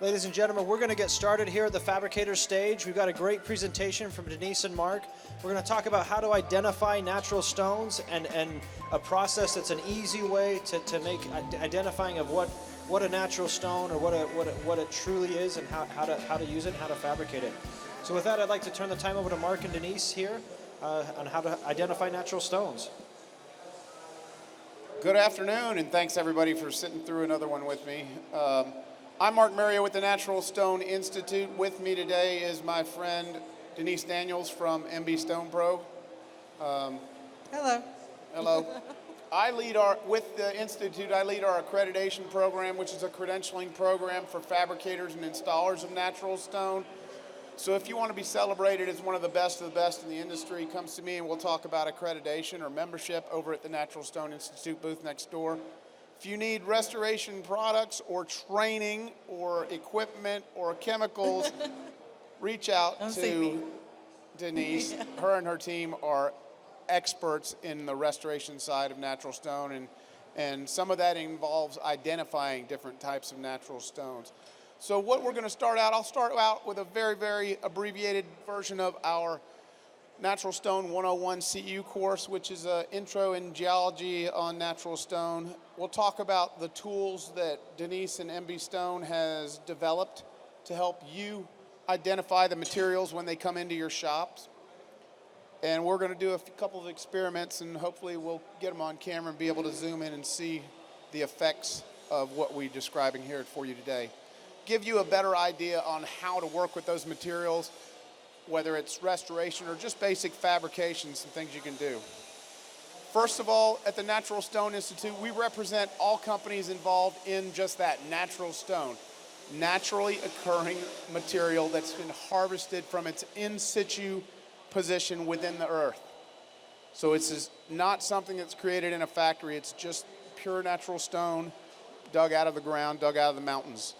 Ladies and gentlemen, we're going to get started here at the Fabricator Stage. We've got a great presentation from Denise and Mark. We're going to talk about how to identify natural stones and a process that's an easy way to make identifying of what a natural stone or what it truly is and how to use it and how to fabricate it. So with that, I'd like to turn the time over to Mark and Denise here on how to identify natural stones. Good afternoon, and thanks everybody for sitting through another one with me. I'm Mark Meriaux with the Natural Stone Institute. With me today is my friend Denise Daniels from MB Stone Pro. Hello. Hello. With the Institute, I lead our accreditation program, which is a credentialing program for fabricators and installers of natural stone. So if you want to be celebrated as one of the best in the industry, come to me and we'll talk about accreditation or membership over at the Natural Stone Institute booth next door. If you need restoration products or training or equipment or chemicals, reach out to Denise. Her and her team are experts in the restoration side of natural stone, and some of that involves identifying different types of natural stones. So what we're going to start out, I'll start out with a very, very abbreviated version of our Natural Stone 101 CU course, which is an intro in geology on natural stone. We'll talk about the tools that Denise and MB Stone has developed to help you identify the materials when they come into your shops. And we're going to do a couple of experiments, and hopefully we'll get them on camera and be able to zoom in and see the effects of what we're describing here for you today. Give you a better idea on how to work with those materials, whether it's restoration or just basic fabrications and things you can do. First of all, at the Natural Stone Institute, we represent all companies involved in just that, natural stone. Naturally occurring material that's been harvested from its in situ position within the earth. So it's not something that's created in a factory, it's just pure natural stone dug out of the ground, dug out of the mountains.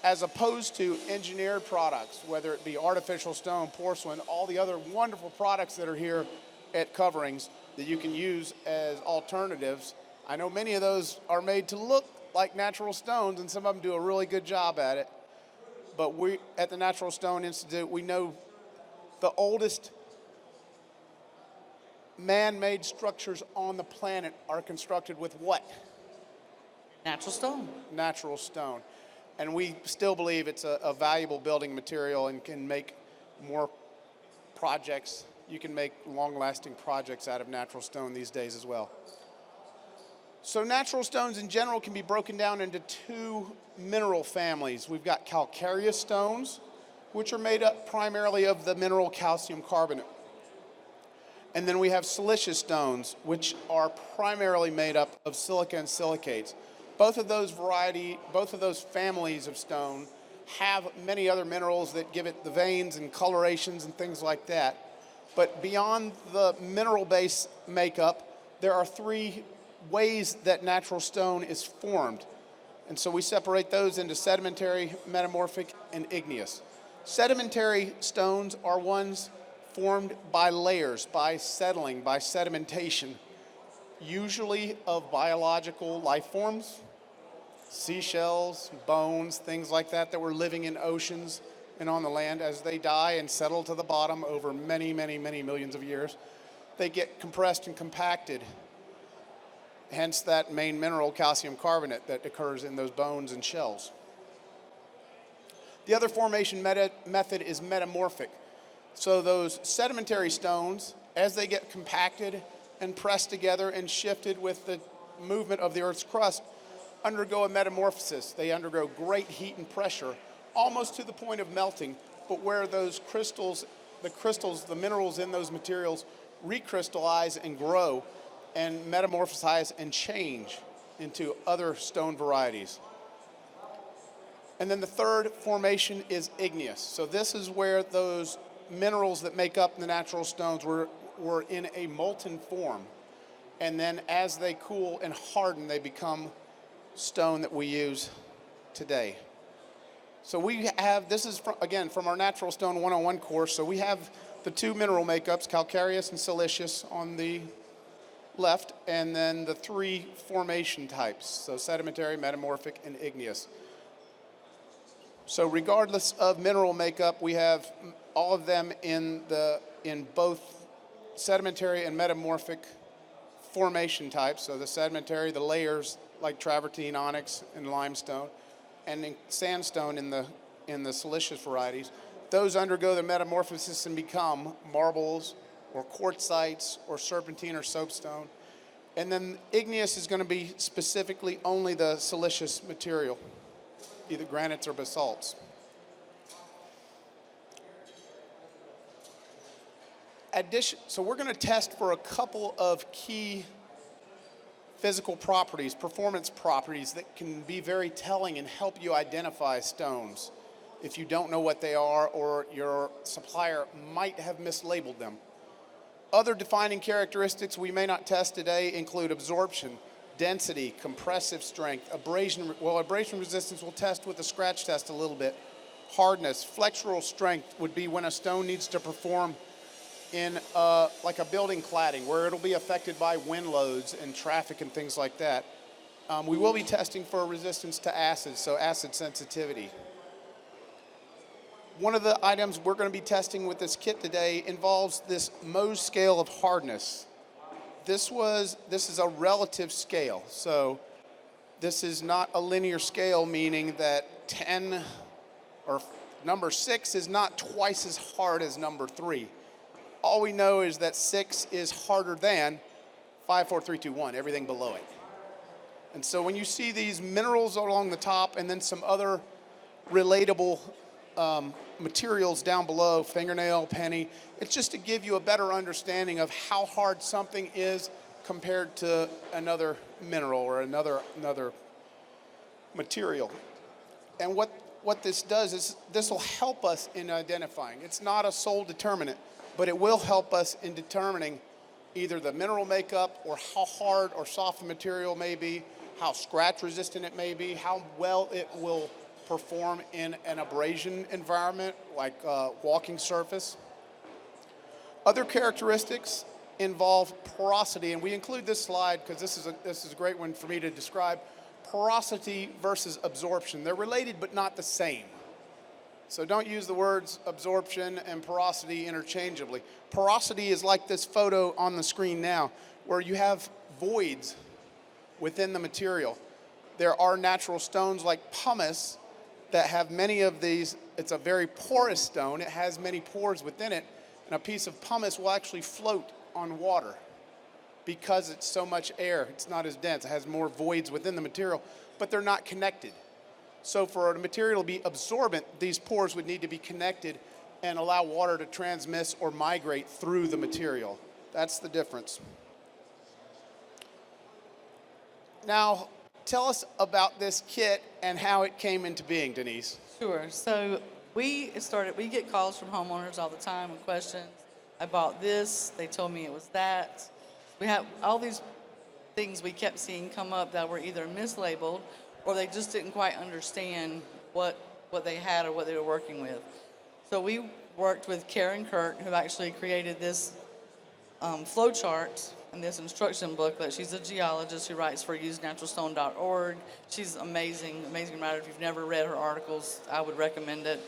As opposed to engineered products, whether it be artificial stone, porcelain, all the other wonderful products that are here at Coverings that you can use as alternatives. I know many of those are made to look like natural stones, and some of them do a really good job at it. But we, at the Natural Stone Institute, we know the oldest man-made structures on the planet are constructed with what? Natural stone. Natural stone. And we still believe it's a valuable building material and can make more projects. You can make long-lasting projects out of natural stone these days as well. So natural stones in general can be broken down into two mineral families. We've got calcareous stones, which are made up primarily of the mineral calcium carbonate. And then we have siliceous stones, which are primarily made up of silica and silicates. Both of those families of stone have many other minerals that give it the veins and colorations and things like that. But beyond the mineral base makeup, there are three ways that natural stone is formed. And so we separate those into sedimentary, metamorphic, and igneous. Sedimentary stones are ones formed by layers, by settling, by sedimentation, usually of biological life forms, seashells, bones, things like that were living in oceans and on the land. As they die and settle to the bottom over many, many, many millions of years, they get compressed and compacted. Hence that main mineral, calcium carbonate, that occurs in those bones and shells. The other formation method is metamorphic. So those sedimentary stones, as they get compacted and pressed together and shifted with the movement of the Earth's crust, undergo a metamorphosis. They undergo great heat and pressure, almost to the point of melting, but where those crystals, the minerals in those materials, recrystallize and grow and metamorphosize and change into other stone varieties. And then the third formation is igneous. So this is where those minerals that make up the natural stones were in a molten form. And then as they cool and harden, they become stone that we use today. So we have, this is from our Natural Stone 101 course, so we have the two mineral makeups, calcareous and siliceous, on the left, and then the three formation types, so sedimentary, metamorphic, and igneous. So regardless of mineral makeup, we have all of them in both sedimentary and metamorphic formation types. So the sedimentary, the layers like travertine, onyx, and limestone, and in sandstone in the silicious varieties. Those undergo the metamorphosis and become marbles or quartzites or serpentine or soapstone. And then igneous is going to be specifically only the silicious material, either granites or basalts. So we're going to test for a couple of key physical properties, performance properties that can be very telling and help you identify stones if you don't know what they are or your supplier might have mislabeled them. Other defining characteristics we may not test today include absorption, density, compressive strength, abrasion. Well, abrasion resistance we'll test with the scratch test a little bit. Hardness, flexural strength would be when a stone needs to perform in like a building cladding where it'll be affected by wind loads and traffic and things like that. We will be testing for resistance to acids, so acid sensitivity. One of the items we're going to be testing with this kit today involves this Mohs scale of hardness. This is a relative scale, so this is not a linear scale, meaning that 10 or number 6 is not twice as hard as number 3. All we know is that 6 is harder than 5, 4, 3, 2, 1, everything below it. And so when you see these minerals along the top and then some other relatable materials down below, fingernail, penny, it's just to give you a better understanding of how hard something is compared to another mineral or another material. And what this does is this will help us in identifying. It's not a sole determinant, but it will help us in determining either the mineral makeup or how hard or soft the material may be, how scratch resistant it may be, how well it will perform in an abrasion environment like walking surface. Other characteristics involve porosity, and we include this slide because this is a great one for me to describe. Porosity versus absorption. They're related but not the same. So don't use the words absorption and porosity interchangeably. Porosity is like this photo on the screen now, where you have voids within the material. There are natural stones like pumice that have many of these. It's a very porous stone. It has many pores within it, and a piece of pumice will actually float on water because it's so much air. It's not as dense. It has more voids within the material, but they're not connected. So for a material to be absorbent, these pores would need to be connected and allow water to transmit or migrate through the material. That's the difference. Now, tell us about this kit and how it came into being, Denise. Sure. So we get calls from homeowners all the time with questions. I bought this. They told me it was that. We have all these things we kept seeing come up that were either mislabeled or they just didn't quite understand what they had or what they were working with. So we worked with Karen Kirk, who actually created this flow chart and this instruction booklet. She's a geologist who writes for usenaturalstone.org. She's amazing writer. If you've never read her articles, I would recommend it.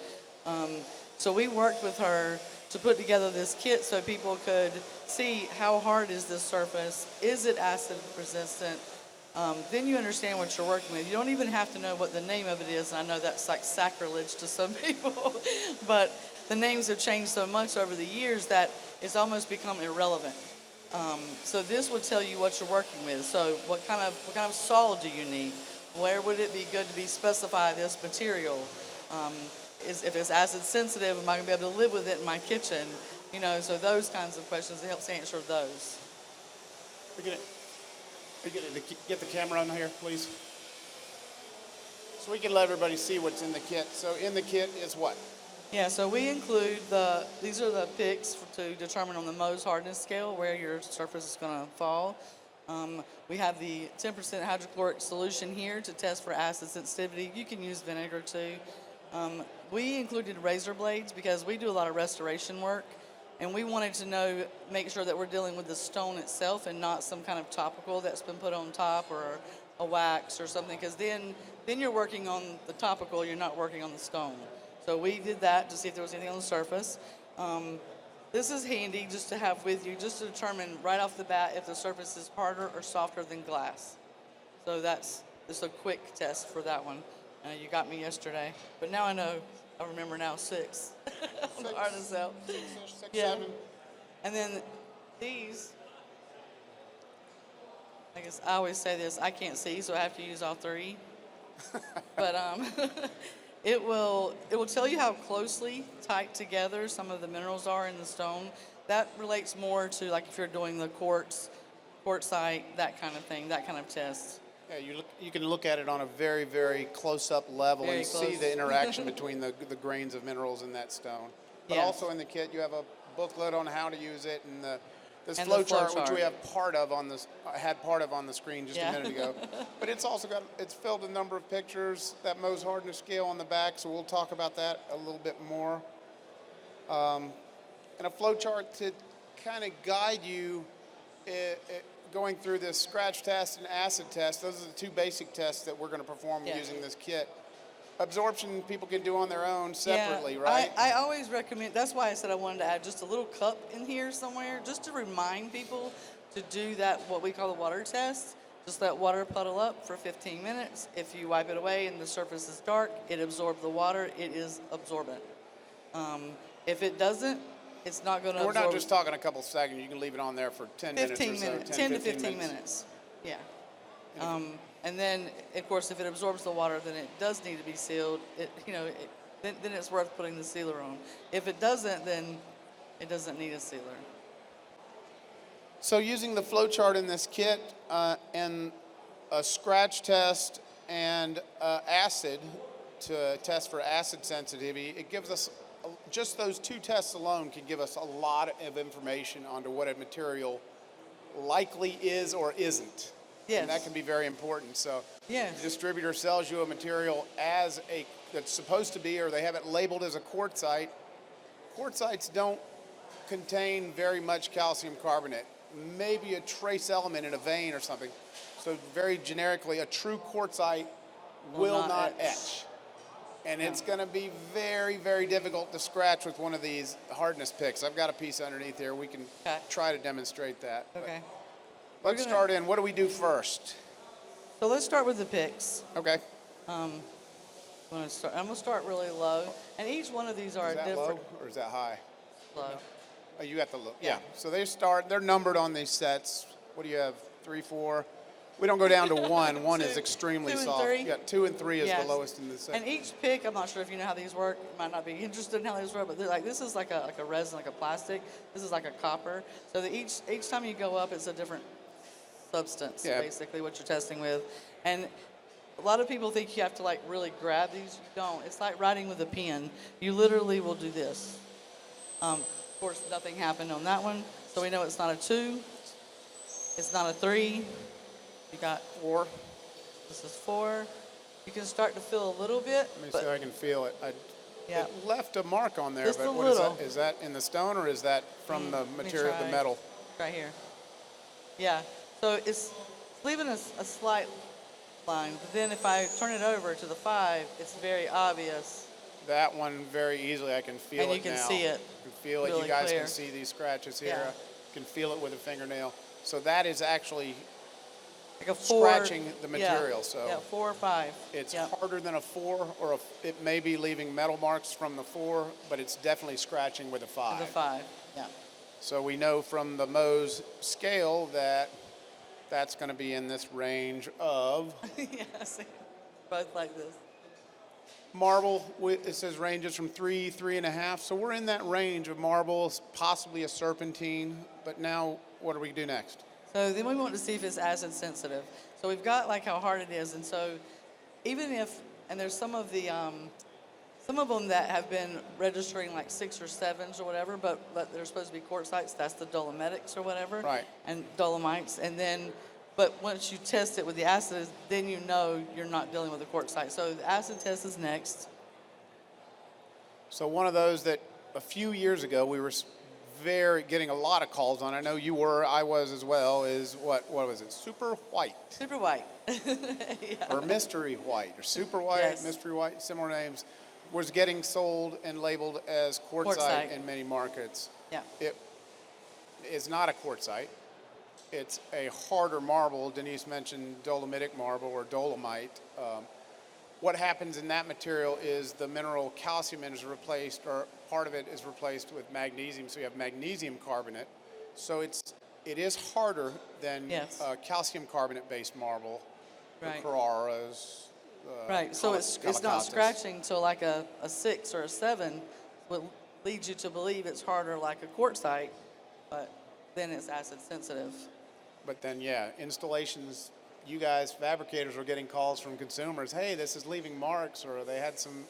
So we worked with her to put together this kit so people could see how hard is this surface, is it acid resistant. Then you understand what you're working with. You don't even have to know what the name of it is, and I know that's like sacrilege to some people, but the names have changed so much over the years that it's almost become irrelevant. So this will tell you what you're working with. So what kind of soil do you need? Where would it be good to be specify this material? If it's acid sensitive, am I going to be able to live with it in my kitchen? You know, so those kinds of questions, it helps answer those. Get the camera on here, please. So we can let everybody see what's in the kit. So in the kit is what? Yeah, so we include these are the picks to determine on the Mohs hardness scale where your surface is going to fall. We have the 10% hydrochloric solution here to test for acid sensitivity. You can use vinegar too. We included razor blades because we do a lot of restoration work, and we wanted to make sure that we're dealing with the stone itself and not some kind of topical that's been put on top or a wax or something, because then you're working on the topical, you're not working on the stone. So we did that to see if there was anything on the surface. This is handy just to have with you, just to determine right off the bat if the surface is harder or softer than glass. So that's just a quick test for that one. You got me yesterday, but now I remember now 6 on the hardest cell. Six, Yeah. 7. And then these, I guess I always say this, I can't see, so I have to use all 3. But it will tell you how closely tight together some of the minerals are in the stone. That relates more to like if you're doing the quartzite, that kind of thing, that kind of test. Yeah, you can look at it on a very, very close-up level Very and see close. the interaction between the grains of minerals in that stone. But Yeah. also in the kit, you have a booklet on how to use it and this And flow the flow chart, which chart. we have had part of on the screen just Yeah. a minute ago. But it's also it's filled a number of pictures, that Mohs hardness scale on the back, so we'll talk about that a little bit more. And a flow chart to kind of guide you going through this scratch test and acid test. Those are the 2 basic tests that we're going to perform Yeah. using this kit. Absorption people can do on their own separately, right? I always recommend, that's why I said I wanted to add just a little cup in here somewhere, just to remind people to do that, what we call the water test. Just let water puddle up for 15 minutes. If you wipe it away and the surface is dark, it absorbs the water. It is absorbent. If it doesn't, it's not going to absorb. We're not just talking a couple seconds. You can leave it on there for 10 minutes 15 or so. minutes, 10 to 15 minutes. Yeah. And then, of course, if it absorbs the water, then it does need to be sealed. Then it's worth putting the sealer on. If it doesn't, then it doesn't need a sealer. So using the flow chart in this kit and a scratch test and acid to test for acid sensitivity, it gives us, just those 2 tests alone can give us a lot of information onto what a material likely is or isn't. Yes. And that can be very important. So Yes. the distributor sells you a material that's supposed to be, or they have it labeled as a quartzite. Quartzites don't contain very much calcium carbonate, maybe a trace element in a vein or something. So very generically, a true quartzite will not etch. And it's going to be very, very difficult to scratch with one of these hardness picks. I've got a piece underneath here. We can Okay. try to demonstrate that. Okay. Let's start in. What do we do first? So let's start with the picks. Okay. I'm going to start really low. And each one of these are Is that different. low or is that high? Low. Oh, you got the low. Yeah. So they're numbered on these sets. What do you have? 3, 4. We don't go down to 1. 1 is extremely 2 and soft. 3? Yeah, 2 and 3 is Yes. the lowest in the set. And each pick, I'm not sure if you know how these work. You might not be interested in how these work, but this is like a resin, like a plastic. This is like a copper. So that each time you go up, it's a different substance, Yeah. basically, what you're testing with. And a lot of people think you have to like really grab these. You don't. It's like writing with a pen. You literally will do this. Of course, nothing happened on that one, so we know it's not a 2. It's not a 3. You got 4. This is 4. You can start to feel a little bit. Let me but see if I can feel it. Yeah. It left a mark on there, Just but a what is little. that? Is that in the stone or is that from the Let me material, the try. metal? Right here. Yeah. So it's leaving a slight line, but then if I turn it over to the 5, it's very obvious. That one very easily, I can feel it now. And you can see it I can feel it. really You guys clear. can see these scratches here. Yeah. I can feel it with a fingernail. So that is actually Like a 4. scratching the material. So Yeah, 4 or 5. it's Yeah. harder than a 4, or it may be leaving metal marks from the 4, but it's definitely scratching with a 5. The 5. Yeah. So we know from the Mohs scale that that's going to be in this range of Yeah. See? Both like this. marble. It says ranges from 3, 3.5. So we're in that range of marble, possibly a serpentine. But now, what do we do next? So then we want to see if it's acid sensitive. So we've got like how hard it is, and so even if, and there's some of them that have been registering like 6 or 7s or whatever, but they're supposed to be quartzites. That's the dolomitics or whatever. Right. And dolomites, and then, but once you test it with the acid, then you know you're not dealing with a quartzite. So the acid test is next. So one of those that a few years ago we were getting a lot of calls on, I know you were, I was as well, is what was it, super white? Super white. Yeah. Or mystery white, or super white, Yes. mystery white, similar names, was getting sold and labeled as quartzite Quartzite. in many markets. Yeah. It is not a quartzite. It's a harder marble. Denise mentioned dolomitic marble or dolomite. What happens in that material is the mineral calcium is replaced, or part of it is replaced with magnesium, so you have magnesium carbonate. So it is harder than Yes. calcium carbonate-based marble, Right. the Carraras. Right, so it's not Calicatas. scratching, so like a 6 or a 7 will lead you to believe it's harder like a quartzite, but then it's acid sensitive. But then, yeah, installations, you guys, fabricators, were getting calls from consumers, hey, this is leaving marks, or they had some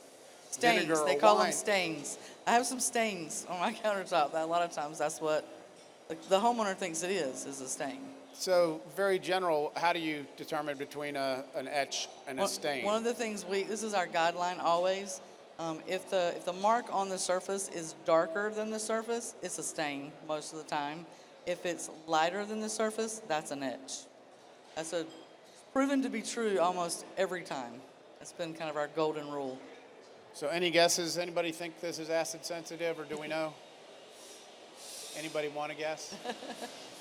Stains, vinegar they or call wine. them stains. I have some stains on my countertop that a lot of times that's what the homeowner thinks it is a stain. So, very general, how do you determine between an etch and a stain? One of the things this is our guideline always. If the mark on the surface is darker than the surface, it's a stain most of the time. If it's lighter than the surface, that's an etch. That's proven to be true almost every time. That's been kind of our golden rule. So any guesses? Anybody think this is acid sensitive, or do we know? Anybody want to guess?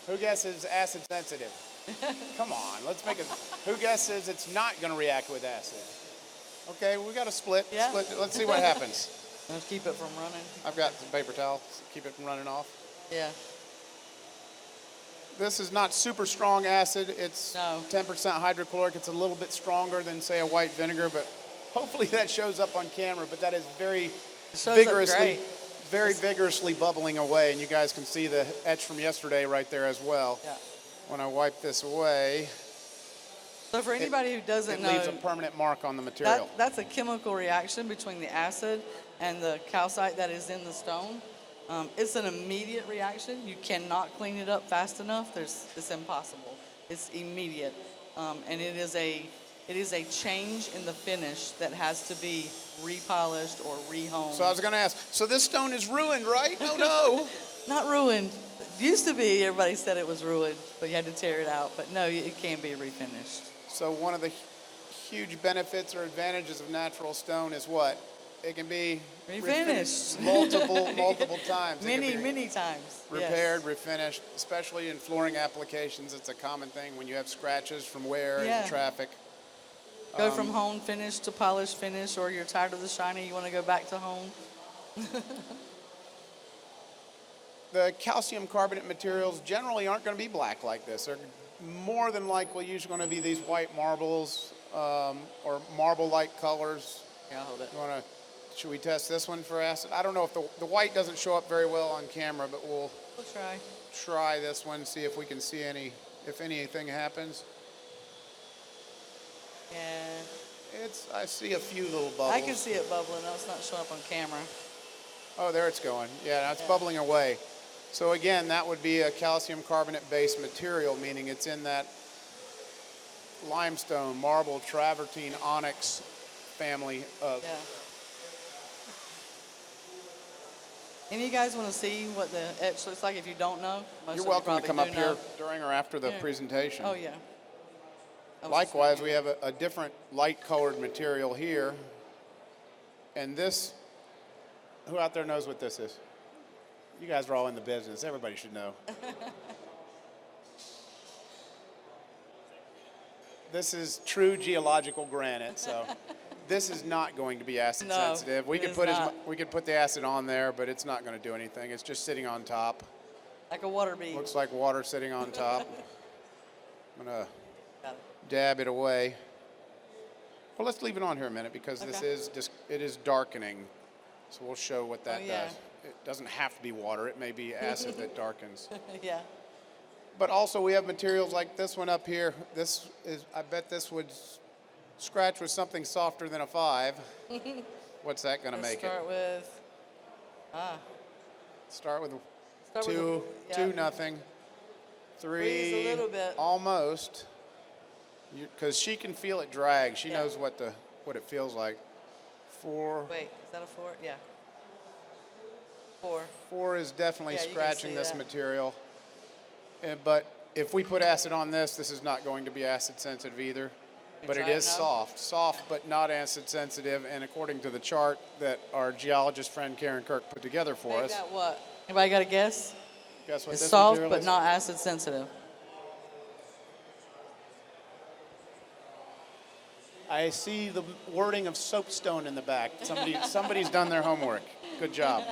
Who guesses acid sensitive? Come on, let's make it. Who guesses it's not going to react with acid? Okay, we got a split. Yeah. Let's see what happens. Let's keep it from running. I've got some paper towels. Keep it from running off. Yeah. This is not super strong acid. It's No. 10% hydrochloric. It's a little bit stronger than, say, a white vinegar, but hopefully that shows up on camera. But that is very It shows up vigorously, great. vigorously bubbling away, and you guys can see the etch from yesterday right there as well. Yeah. When I wipe this away, So for anybody who doesn't it know, leaves a permanent mark on the material. that's a chemical reaction between the acid and the calcite that is in the stone. It's an immediate reaction. You cannot clean it up fast enough. It's impossible. It's immediate, and it is a change in the finish that has to be repolished or rehoned. So I was going to ask, so this stone is ruined, right? Oh, no. Not ruined. It used to be. Everybody said it was ruined, but you had to tear it out. But no, it can be refinished. So one of the huge benefits or advantages of natural stone is what? It can be Refinished. multiple times. It can be Many times. repaired, refinished, especially in flooring applications. It's a common thing when you have scratches from wear Yeah. and traffic. Go from hone finish to polished finish, or you're tired of the shiny, you want to go back to hone. The calcium carbonate materials generally aren't going to be black like this. They're more than likely usually going to be these white marbles or marble-like colors. Yeah, I'll hold it. Should we test this one for acid? I don't know if the white doesn't show up very well on camera, but we'll We'll try. try this one, see if we can see if anything happens. Yeah. I see a few little bubbles. I can see it bubbling. No, it's not showing up on camera. Oh, there it's going. Yeah, now it's bubbling away. So again, that would be a calcium carbonate-based material, meaning it's in that limestone, marble, travertine, onyx family of. Yeah. Any of you guys want to see what the etch looks like if you don't know? Most You're of you welcome to probably come do up here know. during or after the Yeah. presentation. Oh, yeah. I was Likewise, we have a different light-colored material here. And this, who out there knows what this is? You guys are all in the business. Everybody should know. This is true geological granite, so this is not going to be acid No, sensitive. We it could is put not. we could put the acid on there, but it's not going to do anything. It's just sitting on top. Like a water bead. Looks like water sitting on top. I'm gonna Got it. dab it away. Well, let's leave it on here a minute because this Okay. is just it is darkening. So we'll show what that yeah. does. It doesn't have to be water. It may be acid that darkens. Yeah. But also we have materials like this one up here. This is, I bet this would scratch with something softer than a 5. What's that going to Let's make start it? with, Start with start with 2, yeah. 2 nothing. 3, Freeze a little bit. almost. Because she can feel it drag. She Yeah. knows what it feels like. 4, Wait, is that a 4? Yeah. 4. 4 is definitely Yeah, you can scratching see this that. material. But if we put acid on this, this is not going to be acid sensitive either. But it try it is now? soft but not acid sensitive. And according to the chart that our geologist friend Karen Kirk put together for Made us, that what? Anybody got a guess? guess what It's this soft material but is? not acid sensitive. I see the wording of soapstone in the back. Somebody's done their homework. Good job.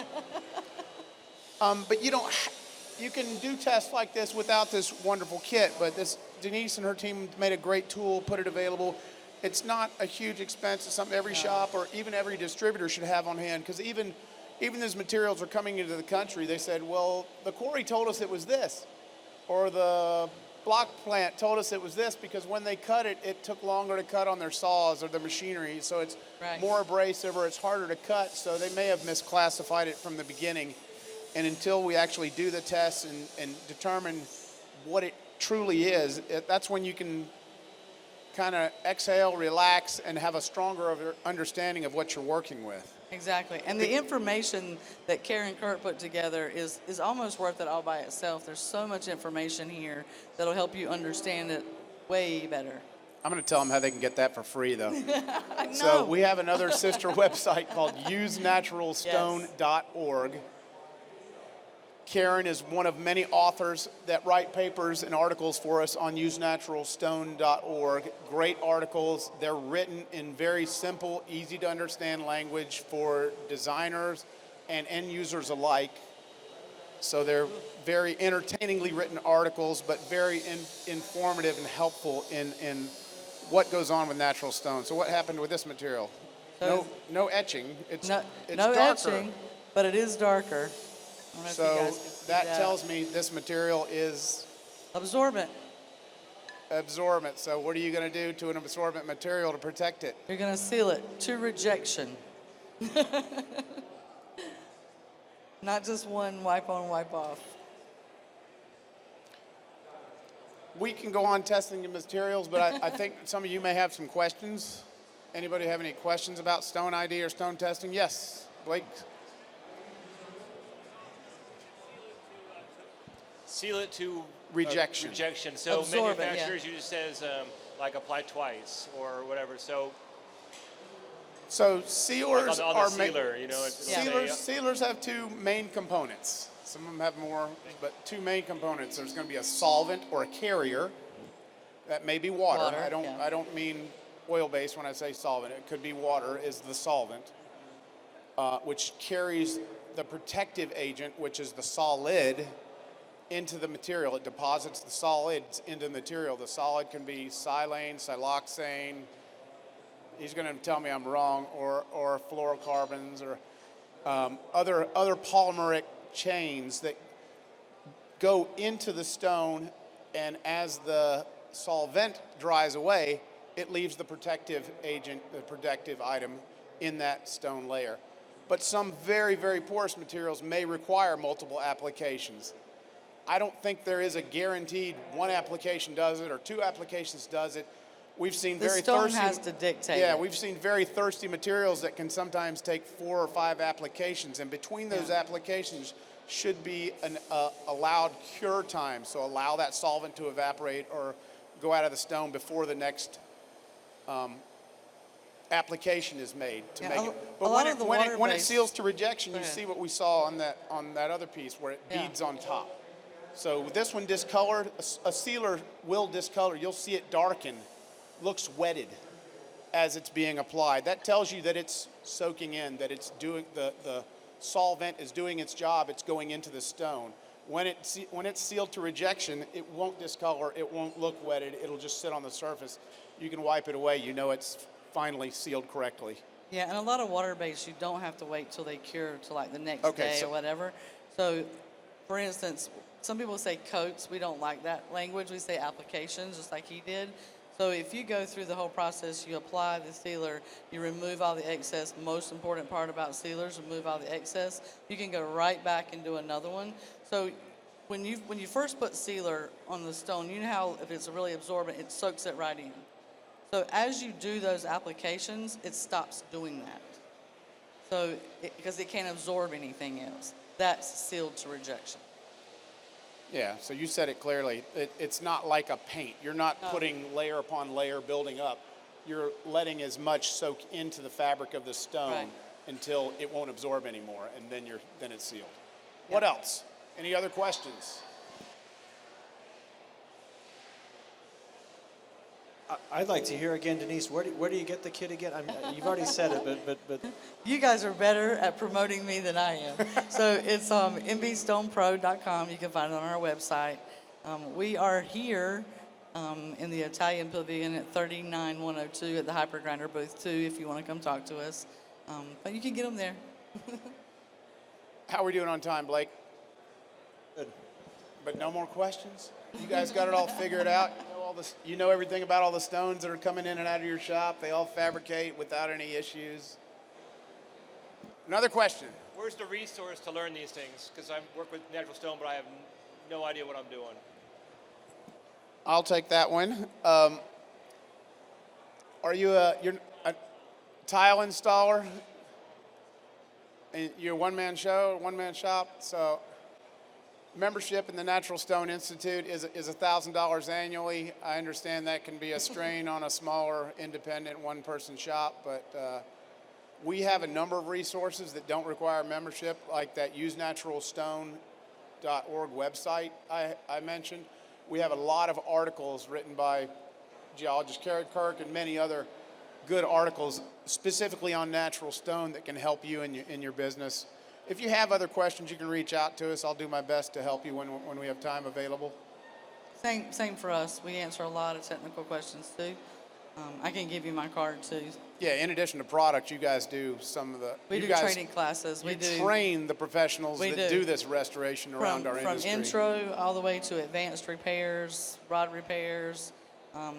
But you can do tests like this without this wonderful kit, but Denise and her team made a great tool, put it available. It's not a huge expense. It's something every shop or even every distributor should have on hand, because even as materials are coming into the country, they said, well, the quarry told us it was this, or the block plant told us it was this, because when they cut it, it took longer to cut on their saws or the machinery, so it's Right. more abrasive or it's harder to cut, so they may have misclassified it from the beginning. And until we actually do the tests and determine what it truly is, that's when you can kind of exhale, relax, and have a stronger understanding of what you're working with. Exactly. And the information that Karen Kirk put together is almost worth it all by itself. There's so much information here that'll help you understand it way better. I'm going to tell them how they can get that for free, though. I know. So we have another sister website called usenaturalstone.org. Karen is one of many authors that write papers and articles for us on usenaturalstone.org. Great articles. They're written in very simple, easy to understand language for designers and end users alike. So they're very entertainingly written articles, but very informative and helpful in what goes on with natural stone. So what happened with this material? No etching. It's no darker. etching, but it is darker. I don't know if you So guys can see that tells me this material is absorbent. absorbent. So what are you going to do to an absorbent material to protect it? You're going to seal it to rejection. Not just one wipe on, wipe off. We can go on testing the materials, but I think some of you may have some questions. Anybody have any questions about stone ID or stone testing? Yes, Blake. Seal it to Rejection. rejection. So Absorb it, yeah. manufacturers usually says like apply twice or whatever. So Sealers on the are sealer, you know, sealers have two main components. Some of them have more, but two main components. There's going to be a solvent or a carrier. That may be water. Water, I don't mean oil-based when I say solvent. It could be water is the solvent, which carries the protective agent, which is the solid, into the material. It deposits the solids into the material. The solid can be silane, siloxane. He's going to tell me I'm wrong, or fluorocarbons, or other polymeric chains that go into the stone, and as the solvent dries away, it leaves the protective agent, the protective item in that stone layer. But some very, very porous materials may require multiple applications. I don't think there is a guaranteed one application does it or two applications does it. We've seen The very stone thirsty. has to dictate Yeah, it. we've seen very thirsty materials that can sometimes take 4 or 5 applications, and between those applications should be an allowed cure time. So allow that solvent to evaporate or go out of the stone before the next application is made to Yeah, make a- it. a But lot when of the when it water-based- seals to rejection, Go you ahead. see what we saw on that other piece where it Yeah. beads on top. So this one discolored. A sealer will discolor. You'll see it darken, looks wetted as it's being applied. That tells you that it's soaking in, that it's doing the solvent is doing its job. It's going into the stone. When it's sealed to rejection, it won't discolor. It won't look wetted. It'll just sit on the surface. You can wipe it away. You know it's finally sealed correctly. Yeah, and a lot of water-based, you don't have to wait till they cure till like the next Okay, day so- or whatever. So, for instance, some people say coats. We don't like that language. We say applications, just like he did. So if you go through the whole process, you apply the sealer, you remove all the excess. Most important part about sealers, remove all the excess. You can go right back and do another one. So when you first put sealer on the stone, you know how if it's really absorbent, it soaks it right in. So as you do those applications, it stops doing that. So because it can't absorb anything else. that's sealed to rejection. Yeah, so you said it clearly. It's not like a paint. You're not putting layer upon layer building up. You're letting as much soak into the fabric of the stone Right. until it won't absorb anymore, and then it's sealed. What else? Any other questions? I'd like to hear again, Denise, where do you get the kit again? You've already said it, but You guys are better at promoting me than I am. So it's mbstonepro.com. You can find it on our website. We are here in the Italian Pavilion at 39102 at the Hyper Grinder booth too, if you want to come talk to us. But you can get them there. How are we doing on time, Blake? good. But no more questions? You guys got it all figured out? You know everything about all the stones that are coming in and out of your shop? They all fabricate without any issues? Another question. Where's the resource to learn these things? Because I work with natural stone, but I have no idea what I'm doing. I'll take that one. Are you you're a tile installer? And you're a one-man shop? So membership in the Natural Stone Institute is $1,000 annually. I understand that can be a strain on a smaller, independent, one-person shop, but we have a number of resources that don't require membership, like that usenaturalstone.org website I mentioned. We have a lot of articles written by geologist Kerry Kirk and many other good articles specifically on natural stone that can help you in your business. If you have other questions, you can reach out to us. I'll do my best to help you when we have time available. Same for us. We answer a lot of technical questions too. I can give you my card too. Yeah, in addition to products, you guys do some of the... We do training classes. You train the professionals that do this restoration around our industry. From intro all the way to advanced repairs, rod repairs.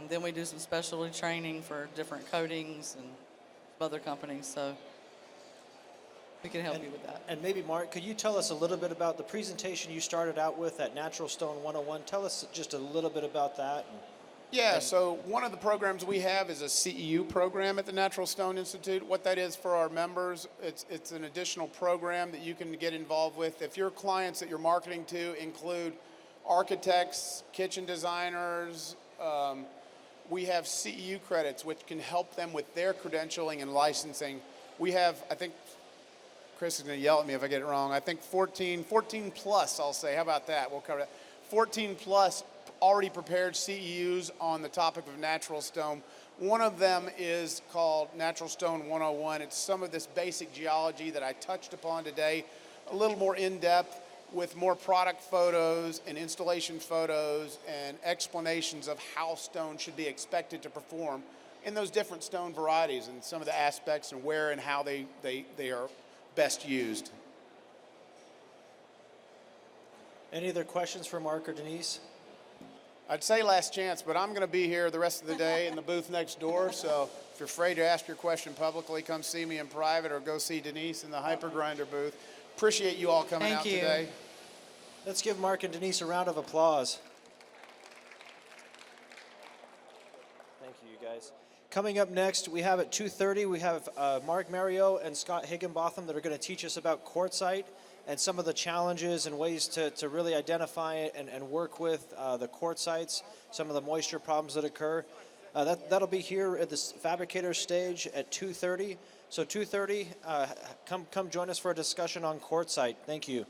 Then we do some specialty training for different coatings and other companies. So we can help you with that. And maybe, Mark, could you tell us a little bit about the presentation you started out with at Natural Stone 101? Tell us just a little bit about that. Yeah, so one of the programs we have is a CEU program at the Natural Stone Institute. What that is for our members, it's an additional program that you can get involved with. If your clients that you're marketing to include architects, kitchen designers, we have CEU credits which can help them with their credentialing and licensing. We have, I think, Chris is going to yell at me if I get it wrong, I think 14 plus, I'll say. How about that? We'll cover that. 14 plus already prepared CEUs on the topic of natural stone. One of them is called Natural Stone 101. It's some of this basic geology that I touched upon today, a little more in-depth with more product photos and installation photos and explanations of how stone should be expected to perform in those different stone varieties and some of the aspects and where and how they are best used. Any other questions for Mark or Denise? I'd say last chance, but I'm going to be here the rest of the day in the booth next door, so if you're afraid to ask your question publicly, come see me in private or go see Denise in the Hyper Grinder booth. Appreciate you all coming out today. Let's give Mark and Denise a round of applause. Thank you, you guys. Coming up next, we have at 2:30, we have Mark Meriaux and Scott Higginbotham that are going to teach us about quartzite and some of the challenges and ways to really identify it and work with the quartzites, some of the moisture problems that occur. That'll be here at the Fabricator Stage at 2:30. So 2:30, come join us for a discussion on quartzite. Thank you.